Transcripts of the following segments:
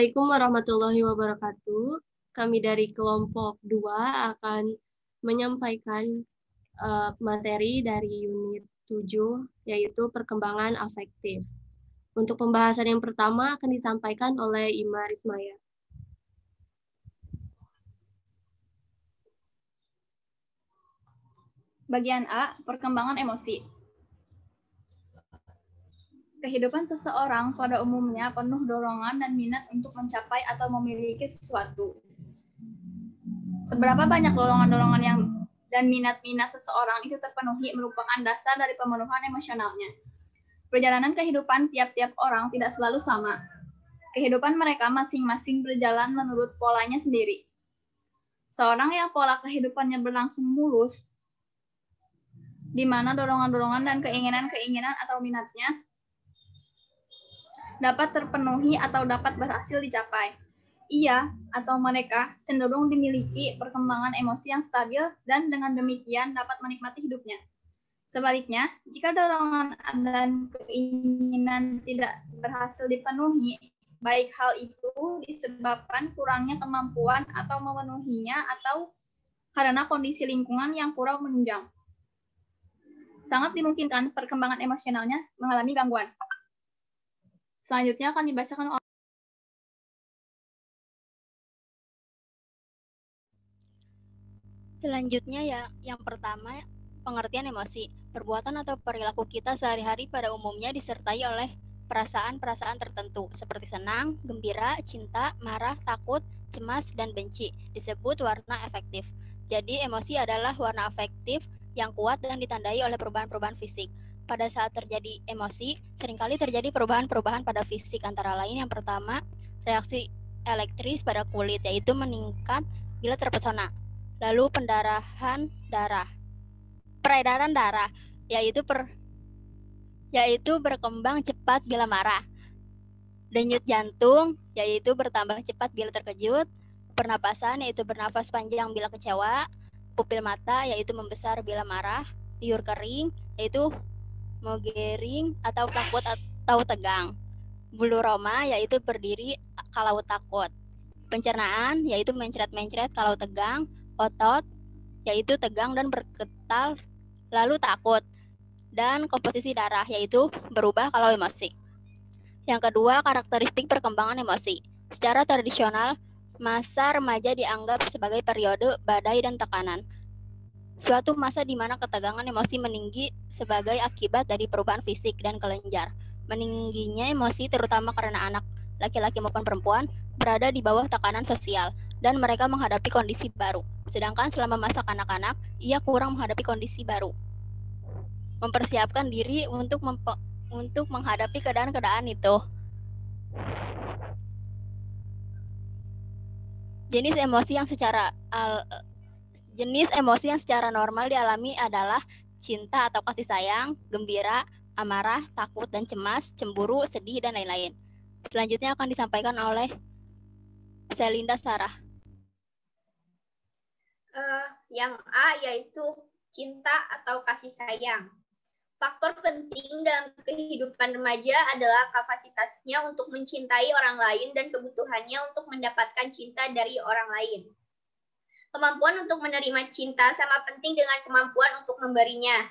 Assalamualaikum warahmatullahi wabarakatuh. Kami dari kelompok 2 akan menyampaikan materi dari unit 7, yaitu perkembangan afektif. Untuk pembahasan yang pertama akan disampaikan oleh Ima Rismaya. Bagian A, perkembangan emosi. Kehidupan seseorang pada umumnya penuh dorongan dan minat untuk mencapai atau memiliki sesuatu. Seberapa banyak dorongan-dorongan dan minat-minat seseorang itu terpenuhi merupakan dasar dari pemenuhan emosionalnya. Perjalanan kehidupan tiap-tiap orang tidak selalu sama. Kehidupan mereka masing-masing berjalan menurut polanya sendiri. Seorang yang pola kehidupannya berlangsung mulus, di mana dorongan-dorongan dan keinginan-keinginan atau minatnya dapat terpenuhi atau dapat berhasil dicapai. Ia atau mereka cenderung dimiliki perkembangan emosi yang stabil dan dengan demikian dapat menikmati hidupnya. Sebaliknya, jika dorongan dan keinginan tidak berhasil dipenuhi, baik hal itu disebabkan kurangnya kemampuan atau memenuhinya atau karena kondisi lingkungan yang kurang menunjang, sangat dimungkinkan perkembangan emosionalnya mengalami gangguan. Selanjutnya akan dibacakan oleh Selanjutnya yang pertama, pengertian emosi. Perbuatan atau perilaku kita sehari-hari pada umumnya disertai oleh perasaan-perasaan tertentu seperti senang, gembira, cinta, marah, takut, cemas, dan benci. Disebut warna afektif. Jadi emosi adalah warna afektif yang kuat dan ditandai oleh perubahan-perubahan fisik. Pada saat terjadi emosi, seringkali terjadi perubahan-perubahan pada fisik, antara lain yang pertama, reaksi elektris pada kulit, yaitu meningkat bila terpesona. Lalu peredaran darah, yaitu berkembang cepat bila marah. Denyut jantung, yaitu bertambah cepat bila terkejut. Pernapasan, yaitu bernafas panjang bila kecewa. Pupil mata, yaitu membesar bila marah. Liur kering, yaitu megering atau takut atau tegang. Bulu roma, yaitu berdiri kalau takut. Pencernaan, yaitu mencret-mencret kalau tegang. Otot, yaitu tegang dan bergetar lalu takut. Dan komposisi darah, yaitu berubah kalau emosi. Yang kedua, karakteristik perkembangan emosi. Secara tradisional, masa remaja dianggap sebagai periode badai dan tekanan. Suatu masa di mana ketegangan emosi meninggi sebagai akibat dari perubahan fisik dan kelenjar. Meningginya emosi terutama karena anak laki-laki maupun perempuan berada di bawah tekanan sosial dan mereka menghadapi kondisi baru. Sedangkan selama masa kanak-kanak, ia kurang menghadapi kondisi baru. Mempersiapkan diri untuk menghadapi keadaan-keadaan itu. Jenis emosi yang secara normal dialami adalah cinta atau kasih sayang, gembira, amarah, takut dan cemas, cemburu, sedih, dan lain-lain. Selanjutnya akan disampaikan oleh Selinda Sarah. Yang A yaitu cinta atau kasih sayang. Faktor penting dalam kehidupan remaja adalah kapasitasnya untuk mencintai orang lain dan kebutuhannya untuk mendapatkan cinta dari orang lain. Kemampuan untuk menerima cinta sama penting dengan kemampuan untuk memberinya.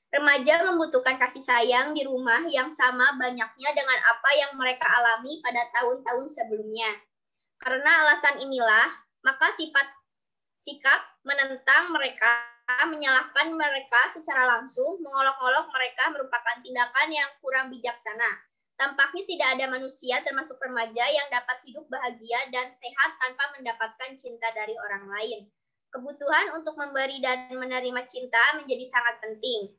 Remaja membutuhkan kasih sayang di rumah yang sama banyaknya dengan apa yang mereka alami pada tahun-tahun sebelumnya. Karena alasan inilah, maka sikap menentang mereka, menyalahkan mereka secara langsung, mengolok-olok mereka merupakan tindakan yang kurang bijaksana. Tampaknya tidak ada manusia termasuk remaja yang dapat hidup bahagia dan sehat tanpa mendapatkan cinta dari orang lain. Kebutuhan untuk memberi dan menerima cinta menjadi sangat penting.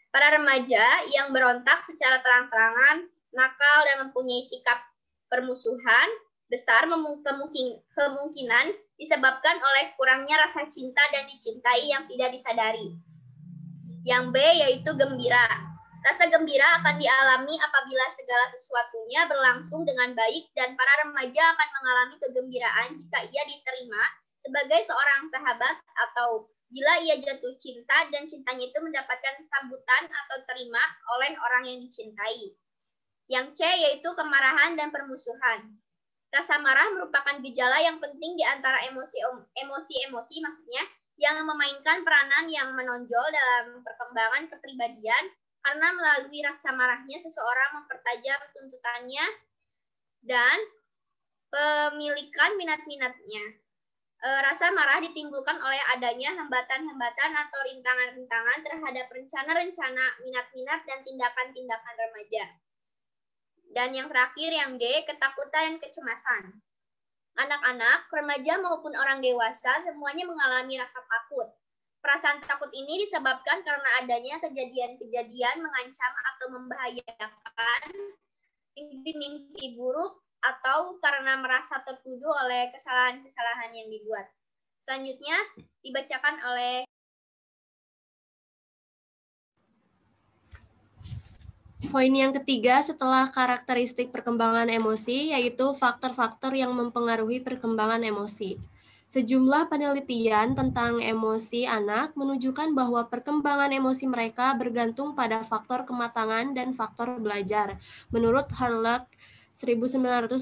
Para remaja yang berontak secara terang-terangan, nakal dan mempunyai sikap permusuhan, besar kemungkinan disebabkan oleh kurangnya rasa cinta dan dicintai yang tidak disadari. Yang B yaitu gembira. Rasa gembira akan dialami apabila segala sesuatunya berlangsung dengan baik dan para remaja akan mengalami kegembiraan jika ia diterima sebagai seorang sahabat atau bila ia jatuh cinta dan cintanya itu mendapatkan sambutan atau terima oleh orang yang dicintai. Yang C yaitu kemarahan dan permusuhan. Rasa marah merupakan gejala yang penting di antara emosi-emosi maksudnya yang memainkan peranan yang menonjol dalam perkembangan kepribadian karena melalui rasa marahnya seseorang mempertajam tuntutannya dan pemilikan minat-minatnya. Rasa marah ditimbulkan oleh adanya hambatan-hambatan atau rintangan-rintangan terhadap rencana-rencana, minat-minat, dan tindakan-tindakan remaja. Dan yang terakhir, yang D, ketakutan dan kecemasan. Anak-anak, remaja maupun orang dewasa semuanya mengalami rasa takut. Perasaan takut ini disebabkan karena adanya kejadian-kejadian mengancam atau membahayakan, mimpi-mimpi buruk, atau karena merasa tertuduh oleh kesalahan-kesalahan yang dibuat. Selanjutnya dibacakan oleh poin yang ketiga setelah karakteristik perkembangan emosi, yaitu faktor-faktor yang mempengaruhi perkembangan emosi. Sejumlah penelitian tentang emosi anak menunjukkan bahwa perkembangan emosi mereka bergantung pada faktor kematangan dan faktor belajar. Menurut Harlock 1960,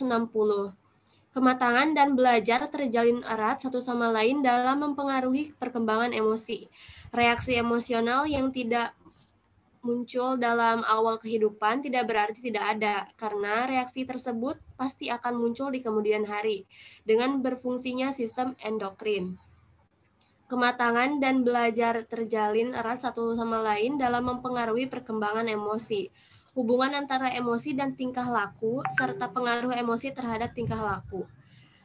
kematangan dan belajar terjalin erat satu sama lain dalam mempengaruhi perkembangan emosi. Reaksi emosional yang tidak muncul dalam awal kehidupan tidak berarti tidak ada, karena reaksi tersebut pasti akan muncul di kemudian hari dengan berfungsinya sistem endokrin. Kematangan dan belajar terjalin erat satu sama lain dalam mempengaruhi perkembangan emosi. Hubungan antara emosi dan tingkah laku, serta pengaruh emosi terhadap tingkah laku.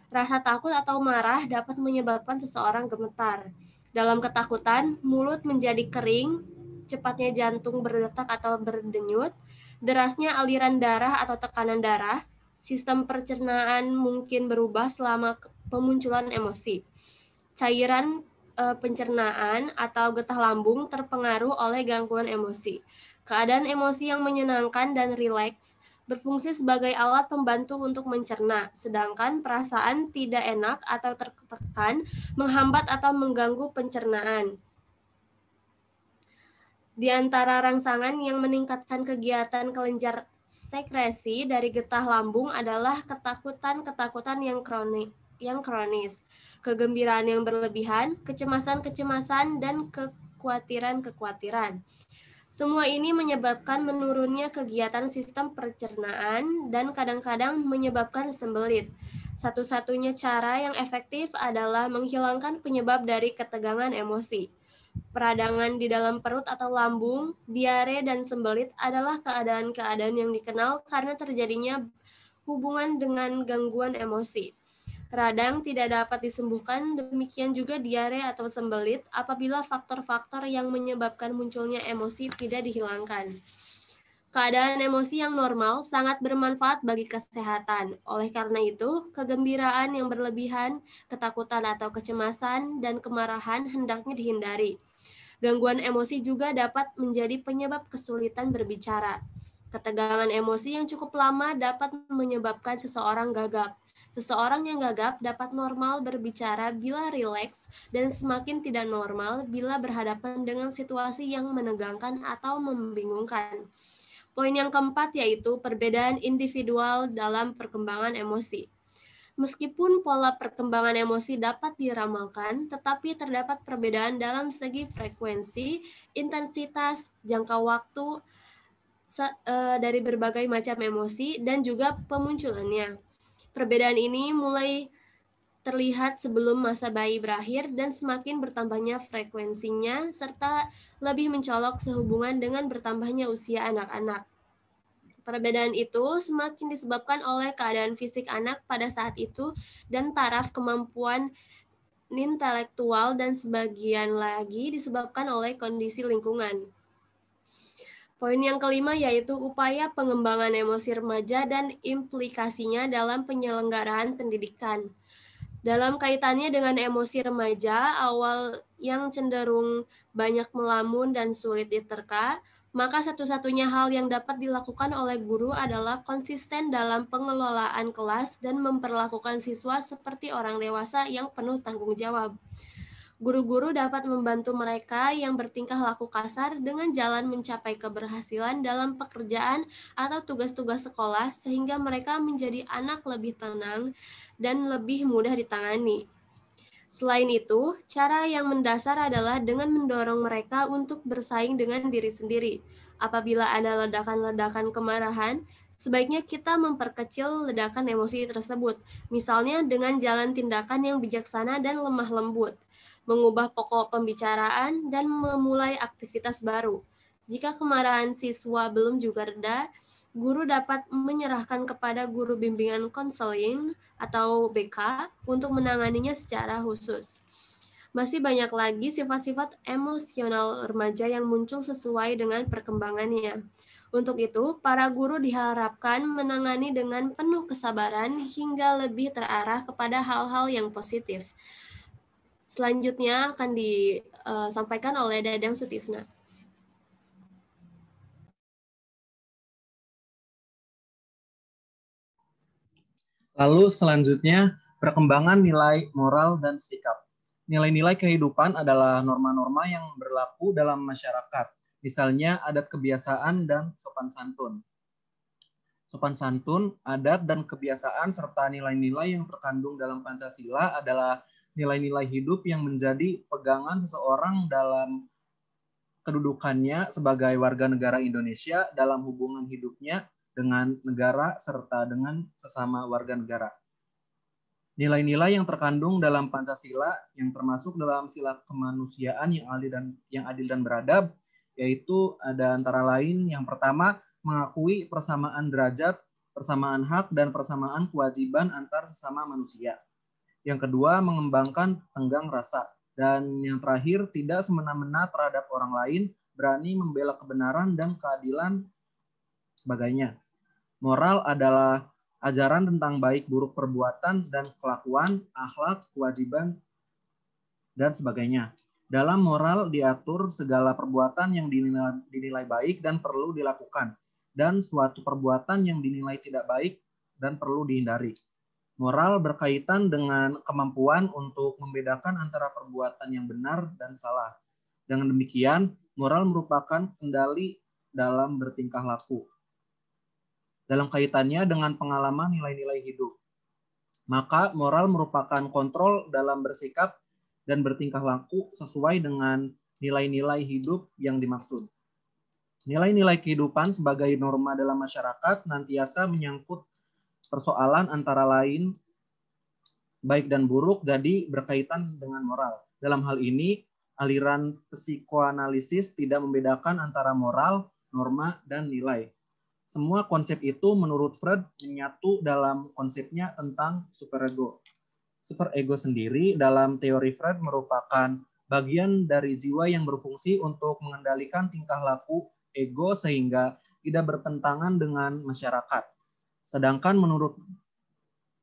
Rasa takut atau marah dapat menyebabkan seseorang gemetar. Dalam ketakutan, mulut menjadi kering, cepatnya jantung berdetak atau berdenyut, derasnya aliran darah atau tekanan darah, sistem pencernaan mungkin berubah selama pemunculan emosi. Cairan pencernaan atau getah lambung terpengaruh oleh gangguan emosi. Keadaan emosi yang menyenangkan dan rileks berfungsi sebagai alat pembantu untuk mencerna, sedangkan perasaan tidak enak atau tertekan menghambat atau mengganggu pencernaan. Di antara rangsangan yang meningkatkan kegiatan kelenjar sekresi dari getah lambung adalah ketakutan yang kronis, kegembiraan yang berlebihan, kecemasan-kecemasan, dan kekhawatiran-kekhawatiran. Semua ini menyebabkan menurunnya kegiatan sistem pencernaan dan kadang-kadang menyebabkan sembelit. Satu-satunya cara yang efektif adalah menghilangkan penyebab dari ketegangan emosi. Peradangan di dalam perut atau lambung, diare, dan sembelit adalah keadaan-keadaan yang dikenal karena terjadinya hubungan dengan gangguan emosi. Radang tidak dapat disembuhkan, demikian juga diare atau sembelit apabila faktor-faktor yang menyebabkan munculnya emosi tidak dihilangkan. Keadaan emosi yang normal sangat bermanfaat bagi kesehatan. Oleh karena itu, kegembiraan yang berlebihan, ketakutan atau kecemasan, dan kemarahan hendaknya dihindari. Gangguan emosi juga dapat menjadi penyebab kesulitan berbicara. Ketegangan emosi yang cukup lama dapat menyebabkan seseorang gagap. Seseorang yang gagap dapat normal berbicara bila rileks dan semakin tidak normal bila berhadapan dengan situasi yang menegangkan atau membingungkan. Poin yang keempat yaitu perbedaan individual dalam perkembangan emosi. Meskipun pola perkembangan emosi dapat diramalkan, tetapi terdapat perbedaan dalam segi frekuensi, intensitas, jangka waktu dari berbagai macam emosi, dan juga pemunculannya. Perbedaan ini mulai terlihat sebelum masa bayi berakhir dan semakin bertambahnya frekuensinya, serta lebih mencolok sehubungan dengan bertambahnya usia anak-anak. Perbedaan itu semakin disebabkan oleh keadaan fisik anak pada saat itu dan taraf kemampuan intelektual, dan sebagian lagi disebabkan oleh kondisi lingkungan. Poin yang kelima yaitu upaya pengembangan emosi remaja dan implikasinya dalam penyelenggaraan pendidikan. Dalam kaitannya dengan emosi remaja awal yang cenderung banyak melamun dan sulit diterka, maka satu-satunya hal yang dapat dilakukan oleh guru adalah konsisten dalam pengelolaan kelas dan memperlakukan siswa seperti orang dewasa yang penuh tanggung jawab. Guru-guru dapat membantu mereka yang bertingkah laku kasar dengan jalan mencapai keberhasilan dalam pekerjaan atau tugas-tugas sekolah sehingga mereka menjadi anak lebih tenang dan lebih mudah ditangani. Selain itu, cara yang mendasar adalah dengan mendorong mereka untuk bersaing dengan diri sendiri. Apabila ada ledakan-ledakan kemarahan, sebaiknya kita memperkecil ledakan emosi tersebut, misalnya dengan jalan tindakan yang bijaksana dan lemah lembut, mengubah pokok pembicaraan, dan memulai aktivitas baru. Jika kemarahan siswa belum juga reda, guru dapat menyerahkan kepada guru bimbingan konseling atau BK untuk menanganinya secara khusus. Masih banyak lagi sifat-sifat emosional remaja yang muncul sesuai dengan perkembangannya. Untuk itu, para guru diharapkan menangani dengan penuh kesabaran hingga lebih terarah kepada hal-hal yang positif. Selanjutnya akan disampaikan oleh Dadang Sutisna. Lalu selanjutnya, perkembangan nilai moral dan sikap. Nilai-nilai kehidupan adalah norma-norma yang berlaku dalam masyarakat, misalnya adat kebiasaan dan sopan santun. Sopan santun, adat, dan kebiasaan, serta nilai-nilai yang terkandung dalam Pancasila adalah nilai-nilai hidup yang menjadi pegangan seseorang dalam kedudukannya sebagai warga negara Indonesia dalam hubungan hidupnya dengan negara serta dengan sesama warga negara. Nilai-nilai yang terkandung dalam Pancasila yang termasuk dalam sila kemanusiaan yang adil dan beradab, yaitu ada antara lain yang pertama, mengakui persamaan derajat, persamaan hak, dan persamaan kewajiban antar sesama manusia. Yang kedua, mengembangkan tenggang rasa. Dan yang terakhir, tidak semena-mena terhadap orang lain, berani membela kebenaran dan keadilan sebagainya. Moral adalah ajaran tentang baik buruk perbuatan dan kelakuan, akhlak, kewajiban, dan sebagainya. Dalam moral diatur segala perbuatan yang dinilai baik dan perlu dilakukan, dan suatu perbuatan yang dinilai tidak baik dan perlu dihindari. Moral berkaitan dengan kemampuan untuk membedakan antara perbuatan yang benar dan salah. Dengan demikian, moral merupakan kendali dalam bertingkah laku. Dalam kaitannya dengan pengalaman nilai-nilai hidup. Maka moral merupakan kontrol dalam bersikap dan bertingkah laku sesuai dengan nilai-nilai hidup yang dimaksud. Nilai-nilai kehidupan sebagai norma dalam masyarakat senantiasa menyangkut persoalan antara lain baik dan buruk, jadi berkaitan dengan moral. Dalam hal ini, aliran psikoanalisis tidak membedakan antara moral, norma, dan nilai. Semua konsep itu menurut Freud menyatu dalam konsepnya tentang superego. Superego sendiri dalam teori Freud merupakan bagian dari jiwa yang berfungsi untuk mengendalikan tingkah laku ego sehingga tidak bertentangan dengan masyarakat. Sedangkan menurut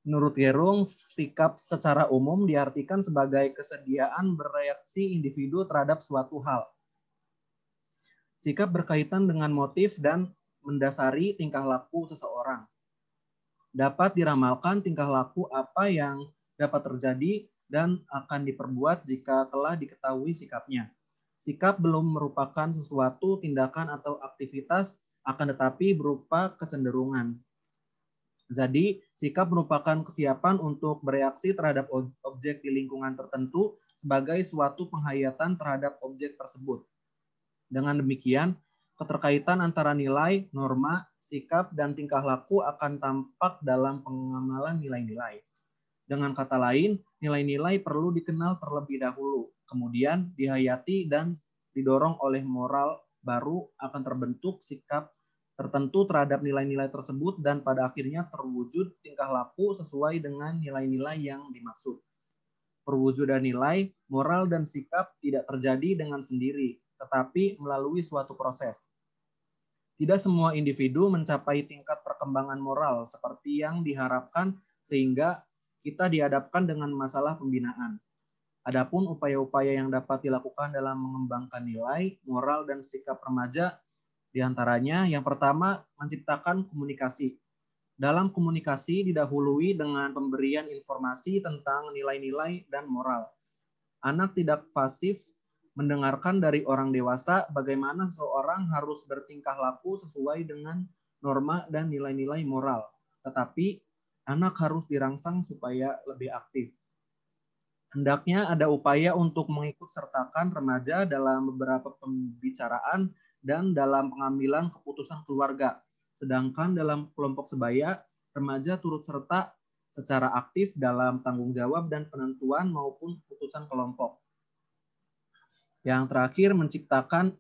Gerung, sikap secara umum diartikan sebagai kesediaan bereaksi individu terhadap suatu hal. Sikap berkaitan dengan motif dan mendasari tingkah laku seseorang. Dapat diramalkan tingkah laku apa yang dapat terjadi dan akan diperbuat jika telah diketahui sikapnya. Sikap belum merupakan sesuatu tindakan atau aktivitas, akan tetapi berupa kecenderungan. Jadi, sikap merupakan kesiapan untuk bereaksi terhadap objek di lingkungan tertentu sebagai suatu penghayatan terhadap objek tersebut. Dengan demikian, keterkaitan antara nilai, norma, sikap, dan tingkah laku akan tampak dalam pengamalan nilai-nilai. Dengan kata lain, nilai-nilai perlu dikenal terlebih dahulu, kemudian dihayati dan didorong oleh moral baru akan terbentuk sikap tertentu terhadap nilai-nilai tersebut dan pada akhirnya terwujud tingkah laku sesuai dengan nilai-nilai yang dimaksud. Perwujudan nilai, moral, dan sikap tidak terjadi dengan sendiri, tetapi melalui suatu proses. Tidak semua individu mencapai tingkat perkembangan moral seperti yang diharapkan sehingga kita dihadapkan dengan masalah pembinaan. Adapun upaya-upaya yang dapat dilakukan dalam mengembangkan nilai, moral, dan sikap remaja di antaranya, yang pertama, menciptakan komunikasi. Dalam komunikasi didahului dengan pemberian informasi tentang nilai-nilai dan moral. Anak tidak pasif mendengarkan dari orang dewasa bagaimana seseorang harus bertingkah laku sesuai dengan norma dan nilai-nilai moral. Tetapi anak harus dirangsang supaya lebih aktif. Hendaknya ada upaya untuk mengikut sertakan remaja dalam beberapa pembicaraan dan dalam pengambilan keputusan keluarga. Sedangkan dalam kelompok sebaya, remaja turut serta secara aktif dalam tanggung jawab dan penentuan maupun keputusan kelompok. Yang terakhir, menciptakan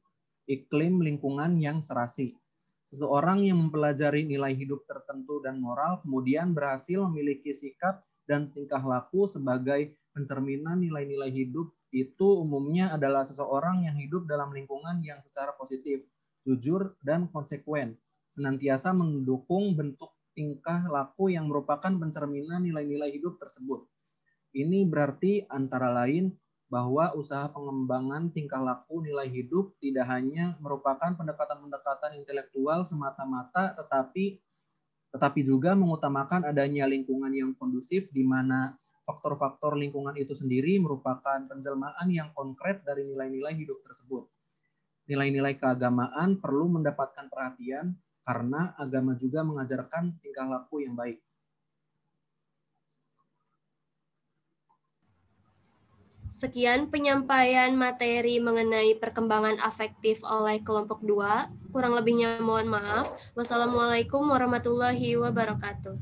iklim lingkungan yang serasi. Seseorang yang mempelajari nilai hidup tertentu dan moral kemudian berhasil memiliki sikap dan tingkah laku sebagai pencerminan nilai-nilai hidup itu umumnya adalah seseorang yang hidup dalam lingkungan yang secara positif, jujur, dan konsekuen, senantiasa mendukung bentuk tingkah laku yang merupakan pencerminan nilai-nilai hidup tersebut. Ini berarti antara lain bahwa usaha pengembangan tingkah laku nilai hidup tidak hanya merupakan pendekatan-pendekatan intelektual semata-mata, tetapi juga mengutamakan adanya lingkungan yang kondusif di mana faktor-faktor lingkungan itu sendiri merupakan penjelmaan yang konkret dari nilai-nilai hidup tersebut. Nilai-nilai keagamaan perlu mendapatkan perhatian karena agama juga mengajarkan tingkah laku yang baik. Sekian penyampaian materi mengenai perkembangan afektif oleh kelompok 2. Kurang lebihnya mohon maaf. Wassalamualaikum warahmatullahi wabarakatuh.